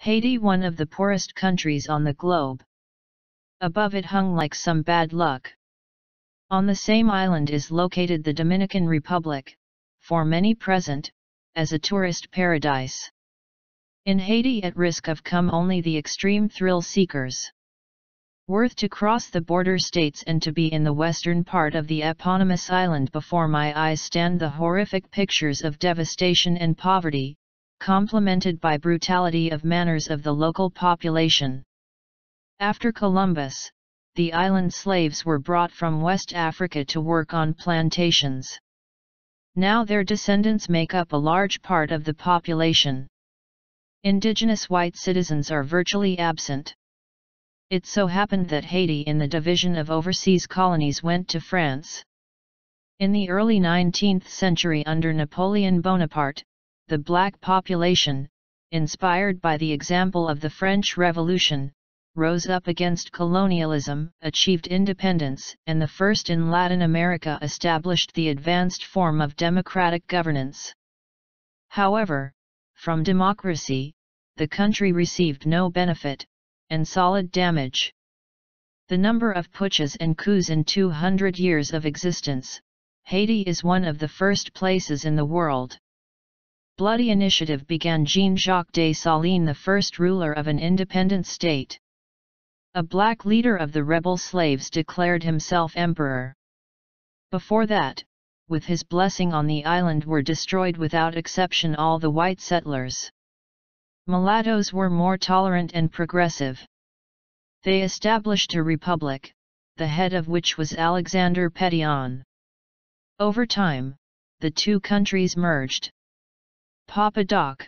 Haiti, one of the poorest countries on the globe. Above it hung like some bad luck. On the same island is located the Dominican Republic, for many present, as a tourist paradise. In Haiti at risk of come only the extreme thrill seekers. Worth to cross the border states and to be in the western part of the eponymous island. Before my eyes stand the horrific pictures of devastation and poverty, complemented by brutality of manners of the local population. After Columbus, the island slaves were brought from West Africa to work on plantations. Now their descendants make up a large part of the population. Indigenous white citizens are virtually absent. It so happened that Haiti in the division of overseas colonies went to France. In the early 19th century under Napoleon Bonaparte, the black population, inspired by the example of the French Revolution, rose up against colonialism, achieved independence, and the first in Latin America established the advanced form of democratic governance. However, from democracy, the country received no benefit, and solid damage. The number of putschs and coups in 200 years of existence, Haiti is one of the first places in the world. Bloody initiative began Jean-Jacques Dessalines, the first ruler of an independent state. A black leader of the rebel slaves declared himself emperor. Before that, with his blessing on the island were destroyed without exception all the white settlers. Mulattoes were more tolerant and progressive. They established a republic, the head of which was Alexander Pétion. Over time, the two countries merged. Papa Doc.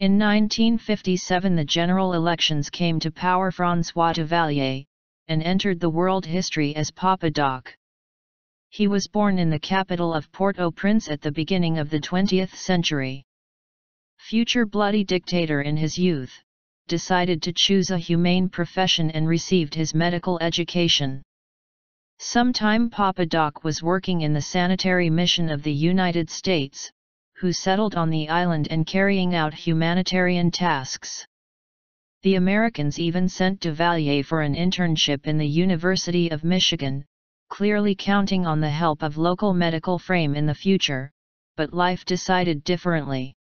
In 1957 the general elections came to power François Duvalier, and entered the world history as Papa Doc. He was born in the capital of Port-au-Prince at the beginning of the 20th century. Future bloody dictator in his youth, decided to choose a humane profession and received his medical education. Sometime Papa Doc was working in the sanitary mission of the United States, who settled on the island and carrying out humanitarian tasks. The Americans even sent Duvalier for an internship in the University of Michigan, clearly counting on the help of local medical frame in the future, but life decided differently.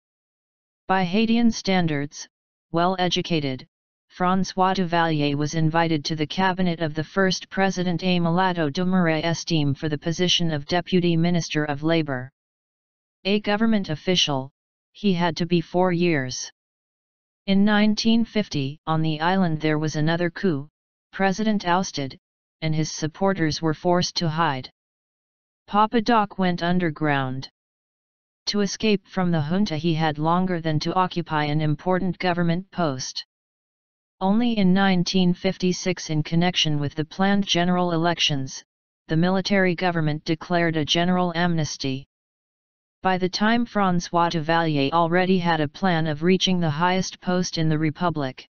By Haitian standards, well-educated, François Duvalier was invited to the cabinet of the first president a mulatto Dominican Republic for the position of Deputy Minister of Labor. A government official, he had to be 4 years. In 1950, on the island there was another coup, President ousted, and his supporters were forced to hide. Papa Doc went underground. To escape from the junta he had longer than to occupy an important government post. Only in 1956, in connection with the planned general elections, the military government declared a general amnesty. By the time François Duvalier already had a plan of reaching the highest post in the Republic.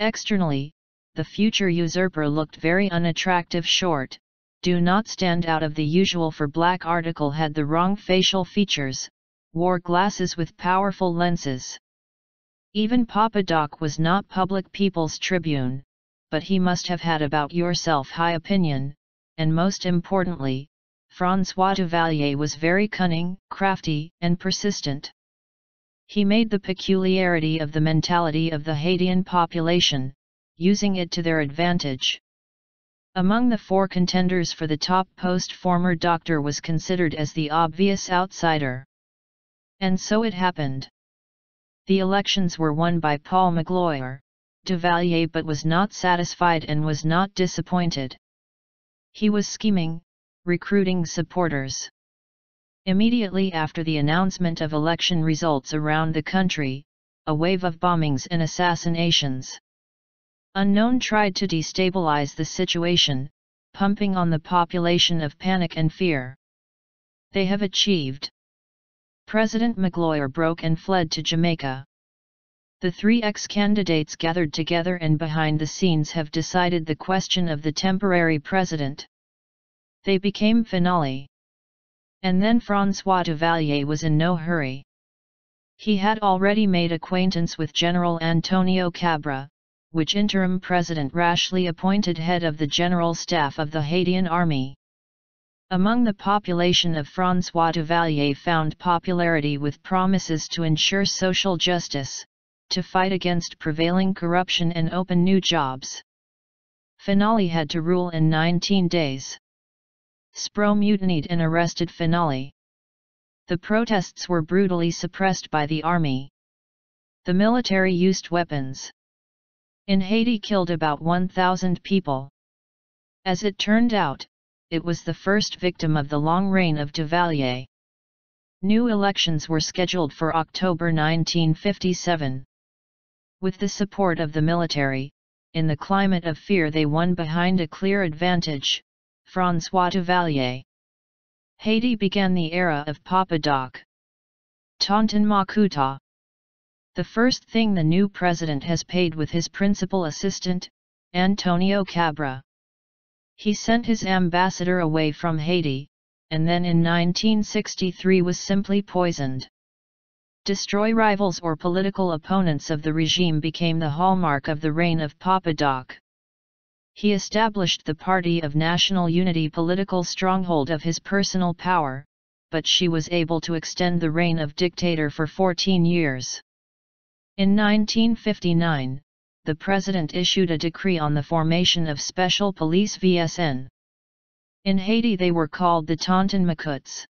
Externally, the future usurper looked very unattractive. Short, do not stand out of the usual for black article, had the wrong facial features, wore glasses with powerful lenses. Even Papa Doc was not public people's tribune, but he must have had about yourself high opinion, and most importantly, François Duvalier was very cunning, crafty, and persistent. He made the peculiarity of the mentality of the Haitian population, using it to their advantage. Among the 4 contenders for the top post, former doctor was considered as the obvious outsider. And so it happened. The elections were won by Paul Magloire, Duvalier, but was not satisfied and was not disappointed. He was scheming, recruiting supporters. Immediately after the announcement of election results around the country, a wave of bombings and assassinations. Unknown tried to destabilize the situation, pumping on the population of panic and fear. They have achieved. President Magloire broke and fled to Jamaica. The 3 ex-candidates gathered together and behind the scenes have decided the question of the temporary president. They became finale. And then François Duvalier was in no hurry. He had already made acquaintance with General Antonio Cabra, which interim president rashly appointed head of the general staff of the Haitian army. Among the population of François Duvalier found popularity with promises to ensure social justice, to fight against prevailing corruption and open new jobs. Finale had to rule in 19 days. Spro mutinied and arrested Finale. The protests were brutally suppressed by the army. The military used weapons. In Haiti killed about 1,000 people. As it turned out, it was the first victim of the long reign of Duvalier. New elections were scheduled for October 1957. With the support of the military, in the climate of fear they won behind a clear advantage, François Duvalier. Haiti began the era of Papa Doc. Tonton Makuta. The first thing the new president has paid with his principal assistant, Antonio Cabra. He sent his ambassador away from Haiti, and then in 1963 was simply poisoned. Destroy rivals or political opponents of the regime became the hallmark of the reign of Papa Doc. He established the Party of National Unity political stronghold of his personal power, but she was able to extend the reign of dictator for 14 years. In 1959, the president issued a decree on the formation of Special Police VSN. In Haiti they were called the Tonton Macoutes.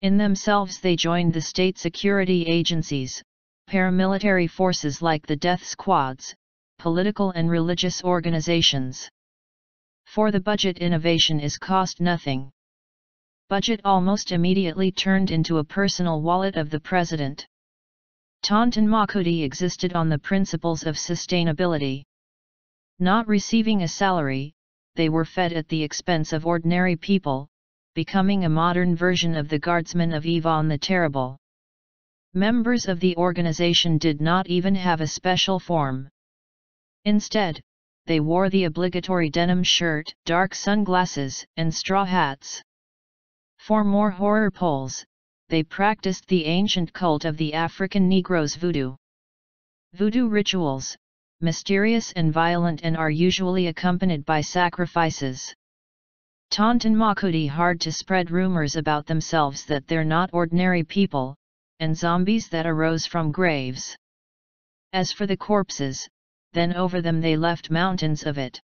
In themselves they joined the state security agencies, paramilitary forces like the death squads, political and religious organizations. For the budget innovation is cost nothing. Budget almost immediately turned into a personal wallet of the president. Tonton Macoute existed on the principles of sustainability. Not receiving a salary, they were fed at the expense of ordinary people, becoming a modern version of the guardsmen of Ivan the Terrible. Members of the organization did not even have a special form. Instead, they wore the obligatory denim shirt, dark sunglasses, and straw hats. For more horror poles, they practiced the ancient cult of the African Negroes voodoo. Voodoo rituals, mysterious and violent and are usually accompanied by sacrifices. Tonton Macoute hard to spread rumors about themselves that they're not ordinary people, and zombies that arose from graves. As for the corpses, then over them they left mountains of it.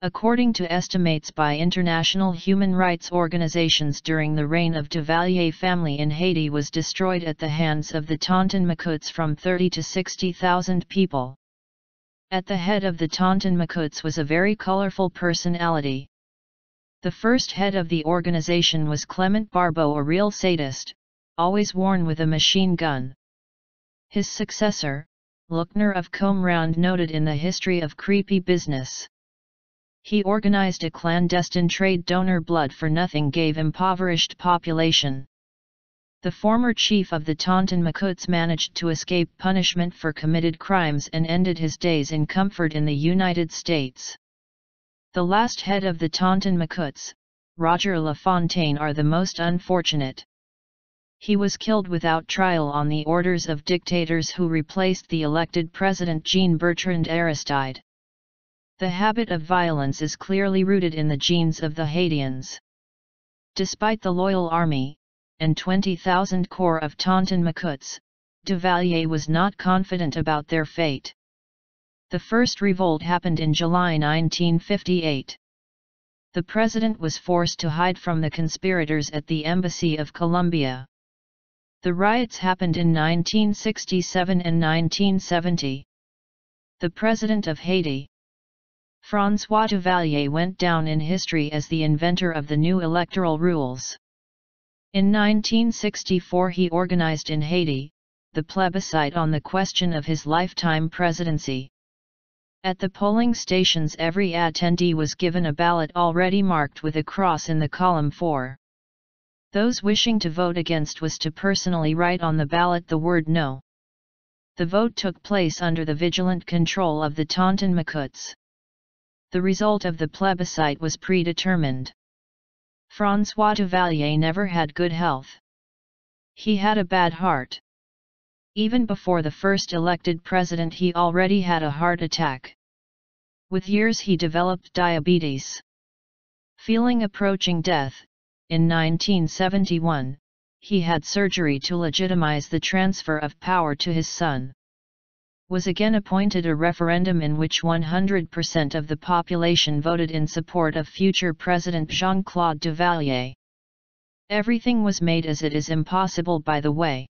According to estimates by international human rights organizations during the reign of Duvalier family in Haiti was destroyed at the hands of the Tonton Macoutes from 30 to 60,000 people. At the head of the Tonton Macoutes was a very colorful personality. The first head of the organization was Clement Barbeau, a real sadist, always worn with a machine gun. His successor, Luckner of Comround, noted in the history of creepy business. He organized a clandestine trade donor blood for nothing gave impoverished population. The former chief of the Tonton Macoutes managed to escape punishment for committed crimes and ended his days in comfort in the United States. The last head of the Tonton Macoutes, Roger Lafontaine, are the most unfortunate. He was killed without trial on the orders of dictators who replaced the elected president Jean-Bertrand Aristide. The habit of violence is clearly rooted in the genes of the Haitians. Despite the loyal army, and 20,000 corps of Tonton Macoutes, Duvalier was not confident about their fate. The first revolt happened in July 1958. The president was forced to hide from the conspirators at the Embassy of Colombia. The riots happened in 1967 and 1970. The president of Haiti, François Duvalier, went down in history as the inventor of the new electoral rules. In 1964 he organized in Haiti the plebiscite on the question of his lifetime presidency. At the polling stations every attendee was given a ballot already marked with a cross in the column for. Those wishing to vote against was to personally write on the ballot the word no. The vote took place under the vigilant control of the Tonton Macoutes. The result of the plebiscite was predetermined. François Duvalier never had good health. He had a bad heart. Even before the first elected president he already had a heart attack. With years he developed diabetes. Feeling approaching death, in 1971, he had surgery to legitimize the transfer of power to his son. Was again appointed a referendum in which 100% of the population voted in support of future President Jean-Claude Duvalier. Everything was made as it is impossible by the way.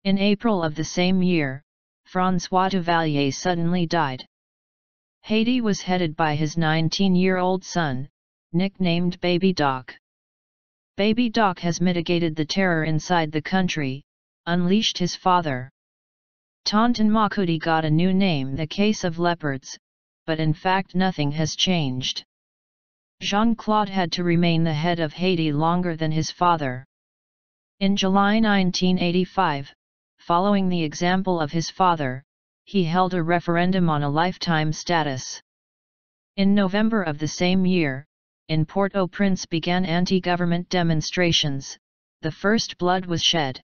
In April of the same year, François Duvalier suddenly died. Haiti was headed by his 19-year-old son, nicknamed Baby Doc. Baby Doc has mitigated the terror inside the country, unleashed his father. Tonton Macoudi got a new name, the Case of Leopards, but in fact nothing has changed. Jean-Claude had to remain the head of Haiti longer than his father. In July 1985, following the example of his father, he held a referendum on a lifetime status. In November of the same year, in Port-au-Prince began anti-government demonstrations, the first blood was shed.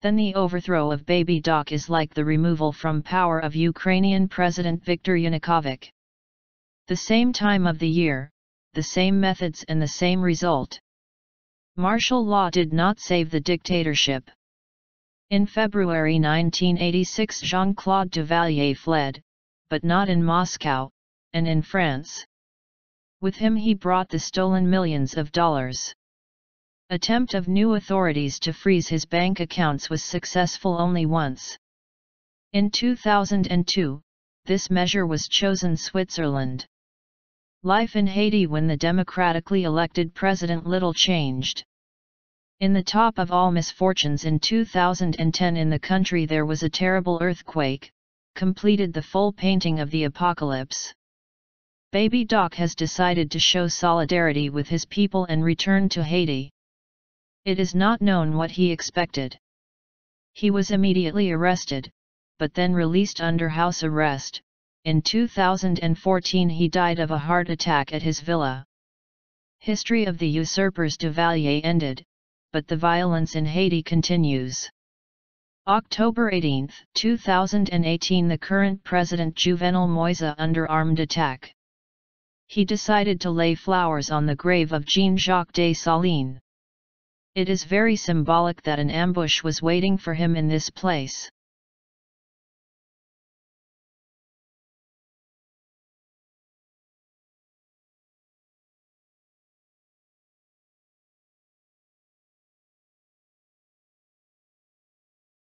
Then the overthrow of Baby Doc is like the removal from power of Ukrainian President Viktor Yanukovych. The same time of the year, the same methods and the same result. Martial law did not save the dictatorship. In February 1986 Jean-Claude Duvalier fled, but not in Moscow, and in France. With him he brought the stolen millions of dollars. Attempt of new authorities to freeze his bank accounts was successful only once. In 2002, this measure was chosen Switzerland. Life in Haiti when the democratically elected president little changed. In the top of all misfortunes in 2010 in the country there was a terrible earthquake, completed the full painting of the apocalypse. Baby Doc has decided to show solidarity with his people and return to Haiti. It is not known what he expected. He was immediately arrested, but then released under house arrest. In 2014 he died of a heart attack at his villa. History of the usurpers. Duvalier ended, but the violence in Haiti continues. October 18, 2018 the current president Juvenal Moïse under armed attack. He decided to lay flowers on the grave of Jean-Jacques Dessalines. It is very symbolic that an ambush was waiting for him in this place.